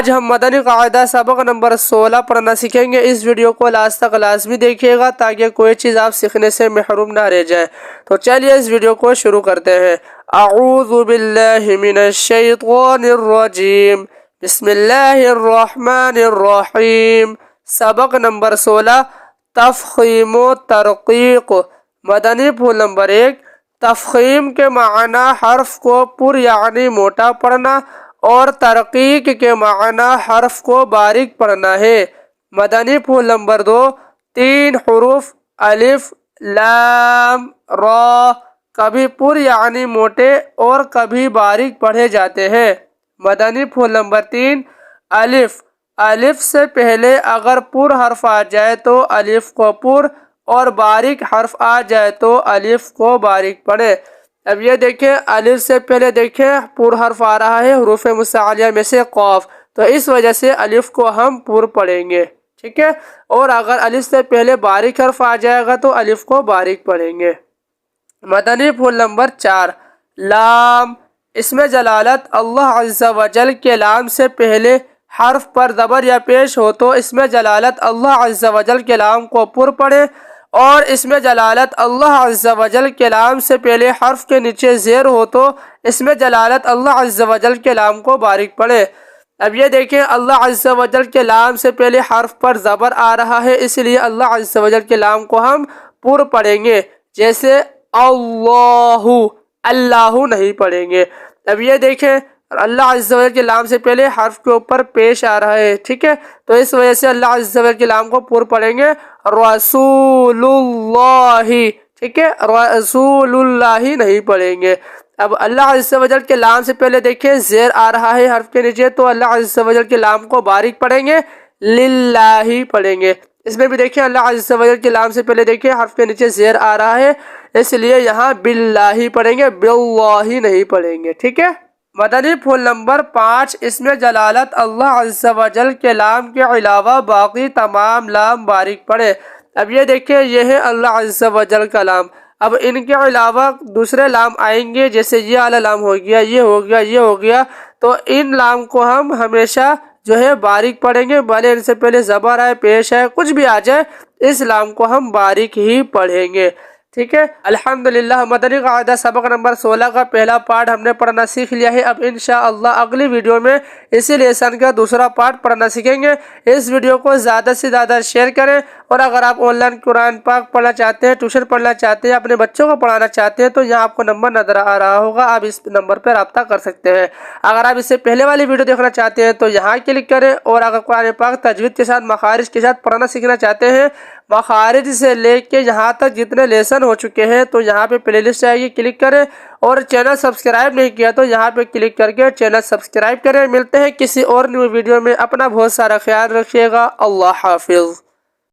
آج ہم مدنی قاعدہ سبق نمبر 16 پڑھنا سیکھیں گے۔ اس ویڈیو کو لاسٹ تک لازمی دیکھیے گا تاکہ کوئی چیز آپ سیکھنے سے محروم نہ رہ جائے۔ تو چلیے اس ویڈیو کو شروع کرتے ہیں۔ اعوذ باللہ من الشیطان الرجیم، بسم اللہ الرحمن الرحیم۔ سبق نمبر 16 تفخیم و ترقیق۔ مدنی پھول نمبر 1، تفخیم کے معنی حرف کو پر یعنی موٹا پڑھنا اور ترقیق کے معنی حرف کو باریک پڑھنا ہے۔ مدنی پھول نمبر 2، 3 حروف الف لام را کبھی پر یعنی موٹے اور کبھی باریک پڑھے جاتے ہیں۔ مدنی پھول نمبر 3، الف۔ الف سے پہلے اگر پر حرف آ جائے تو الف کو پر اور باریک حرف آ جائے تو الف کو باریک پڑھے۔ اب یہ دیکھیں، الف سے پہلے دیکھیں پر حرف آ رہا ہے حروف مستعلیہ میں سے قاف، تو اس وجہ سے الف کو ہم پر پڑھیں گے، ٹھیک ہے۔ اور اگر الف سے پہلے باریک حرف آ جائے گا تو الف کو باریک پڑھیں گے۔ مدنی پھول نمبر 4، لام۔ اس میں جلالت اللہ عز و جل کے لام سے پہلے حرف پر زبر یا پیش ہو تو اس میں جلالت اللہ عز و جل کے لام کو پر پڑھیں، اور اس میں جلالت اللہ عز و جل کے لام سے پہلے حرف کے نیچے زیر ہو تو اس میں جلالت اللہ عز و جل کے لام کو باریک پڑھیں۔ اب یہ دیکھیں، اللہ عز و جل کے لام سے پہلے حرف پر زبر آ رہا ہے، اس لیے اللہ عز و جل کے لام کو ہم پر پڑھیں گے، جیسے اللہ، اللہ نہیں پڑھیں گے۔ اب یہ دیکھیں، اللہ عز و جل کے لام سے پہلے حرف کے اوپر پیش آ رہا ہے، ٹھیک ہے، تو اس وجہ سے اللہ عز و جل کے لام کو پر پڑھیں گے، رسول اللہ، ٹھیک ہے، رسول اللہ نہیں پڑھیں گے۔ اب اللہ عز و جل کے لام سے پہلے دیکھیں زیر آ رہا ہے حرف کے نیچے، تو اللہ عز و جل کے لام کو باریک پڑھیں گے، للہ پڑھیں گے۔ اس میں بھی دیکھیں اللہ عز و جل کے لام سے پہلے دیکھیں حرف کے نیچے زیر آ رہا ہے، اس لیے یہاں باللہ پڑھیں گے، باللہ نہیں پڑھیں گے، ٹھیک ہے۔ مدنی پھول نمبر 5، اس میں جلالت اللہ عز و جل کے لام کے علاوہ باقی تمام لام باریک پڑھے۔ اب یہ دیکھیں، یہ ہے اللہ عز و جل کا لام۔ اب ان کے علاوہ دوسرے لام آئیں گے، جیسے یہ والا لام ہو گیا، یہ ہو گیا، یہ ہو گیا، تو ان لام کو ہم ہمیشہ جو ہے باریک پڑھیں گے، بھلے ان سے پہلے زبر آئے، پیش ہے، کچھ بھی آ جائے، اس لام کو ہم باریک ہی پڑھیں گے، ٹھیک ہے۔ الحمدللہ مدنی قاعدہ سبق نمبر 16 کا پہلا پارٹ ہم نے پڑھنا سیکھ لیا ہے۔ اب انشاءاللہ اگلی ویڈیو میں اسی لیسن کا دوسرا پارٹ پڑھنا سیکھیں گے۔ اس ویڈیو کو زیادہ سے زیادہ شیئر کریں، اور اگر آپ آن لائن قرآن پاک پڑھنا چاہتے ہیں، ٹیوشن پڑھنا چاہتے ہیں، اپنے بچوں کو پڑھانا چاہتے ہیں، تو یہاں آپ کو نمبر نظر آ رہا ہوگا، آپ اس نمبر پر رابطہ کر سکتے ہیں۔ اگر آپ اس سے پہلے والی ویڈیو دیکھنا چاہتے ہیں تو یہاں کلک کریں، اور اگر قرآن پاک تجوید کے ساتھ مخارج کے ساتھ پڑھنا سیکھنا چاہتے ہیں، مخارج سے لے کے یہاں تک جتنے لیسن ہو چکے ہیں، تو یہاں پہ پلے لسٹ آئے گی، کلک کریں، اور چینل سبسکرائب نہیں کیا تو یہاں پہ کلک کر کے چینل سبسکرائب کریں۔ ملتے ہیں کسی اور نیو ویڈیو میں، اپنا بہت سارا خیال رکھیے گا، اللہ حافظ۔